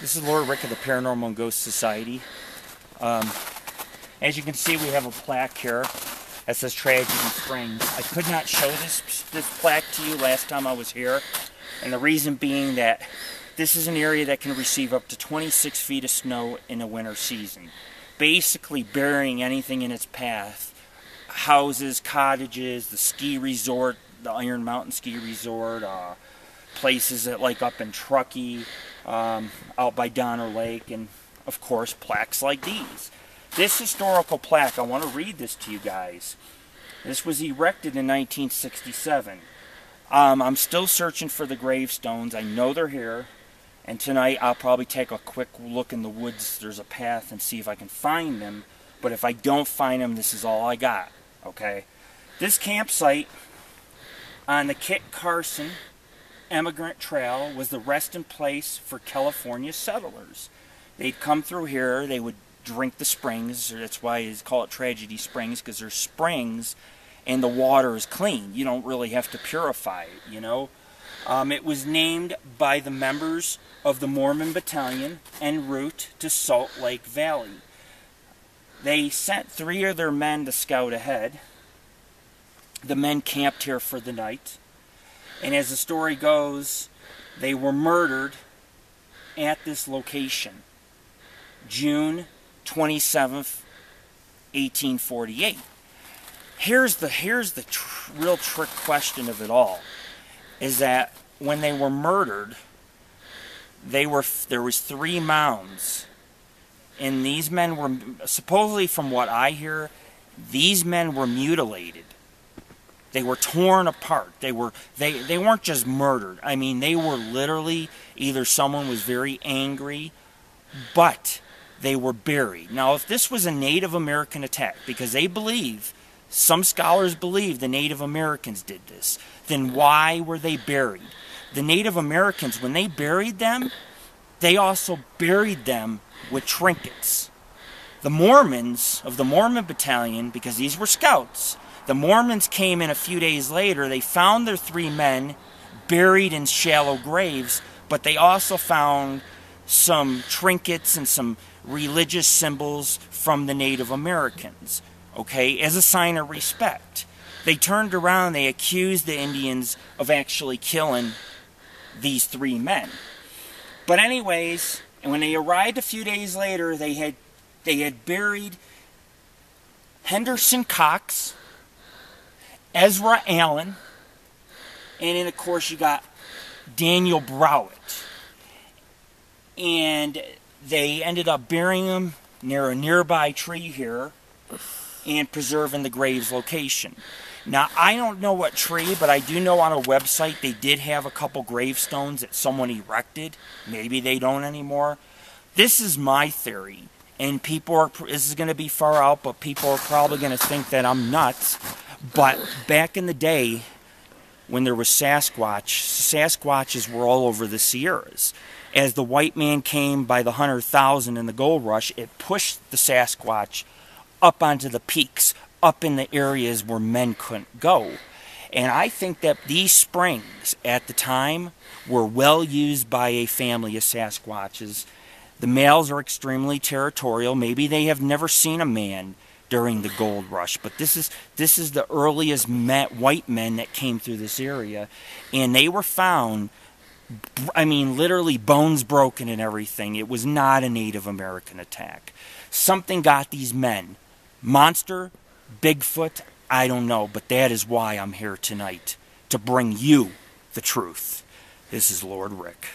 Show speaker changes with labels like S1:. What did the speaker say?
S1: This is Lord Rick of the Paranormal and Ghost Society. As you can see, we have a plaque here that says Tragedy Springs. I could not show this plaque to you last time I was here, and the reason being that this is an area that can receive up to 26 feet of snow in the winter season, basically burying anything in its path. Houses, cottages, the ski resort, the Iron Mountain Ski Resort, places that like up in Truckee, out by Donner Lake, and of course plaques like these. This historical plaque, I want to read this to you guys. This was erected in 1967. I'm still searching for the gravestones. I know they're here, and tonight I'll probably take a quick look in the woods. There's a path, and see if I can find them. But if I don't find them, this is all I got. Okay, this campsite on the Kit Carson Emigrant Trail was the resting place for California settlers. They'd come through here, they would drink the springs. That's why they call it Tragedy Springs, because there's springs and the water is clean. You don't really have to purify it, you know. It was named by the members of the Mormon Battalion en route to Salt Lake Valley. They sent 3 of their men to scout ahead. The men camped here for the night. And as the story goes, they were murdered at this location, June 27th, 1848. Here's the real trick question of it all, is that when they were murdered, there was 3 mounds. And these men were, supposedly from what I hear, these men were mutilated. They were torn apart. They weren't just murdered. I mean, they were literally, either someone was very angry, but they were buried. Now, if this was a Native American attack, because they believe, some scholars believe the Native Americans did this, then why were they buried? The Native Americans, when they buried them, they also buried them with trinkets. The Mormons of the Mormon Battalion, because these were scouts, the Mormons came in a few days later. They found their 3 men buried in shallow graves, but they also found some trinkets and some religious symbols from the Native Americans, okay, as a sign of respect. They turned around, they accused the Indians of actually killing these 3 men. But anyways, when they arrived a few days later, they had buried Henderson Cox, Ezra Allen, and then of course you got Daniel Browett. And they ended up burying them near a nearby tree here and preserving the grave's location. Now, I don't know what tree, but I do know on a website they did have a couple gravestones that someone erected. Maybe they don't anymore. This is my theory, and this is going to be far out, but people are probably going to think that I'm nuts. But back in the day, when there was Sasquatches were all over the Sierras. As the white man came by the 100,000 in the gold rush, it pushed the Sasquatch up onto the peaks, up in the areas where men couldn't go. And I think that these springs at the time were well used by a family of Sasquatches. The males are extremely territorial. Maybe they have never seen a man during the gold rush, but this is the earliest white men that came through this area, and they were found, I mean, literally bones broken and everything. It was not a Native American attack. Something got these men. Monster, Bigfoot, I don't know, but that is why I'm here tonight, to bring you the truth. This is Lord Rick.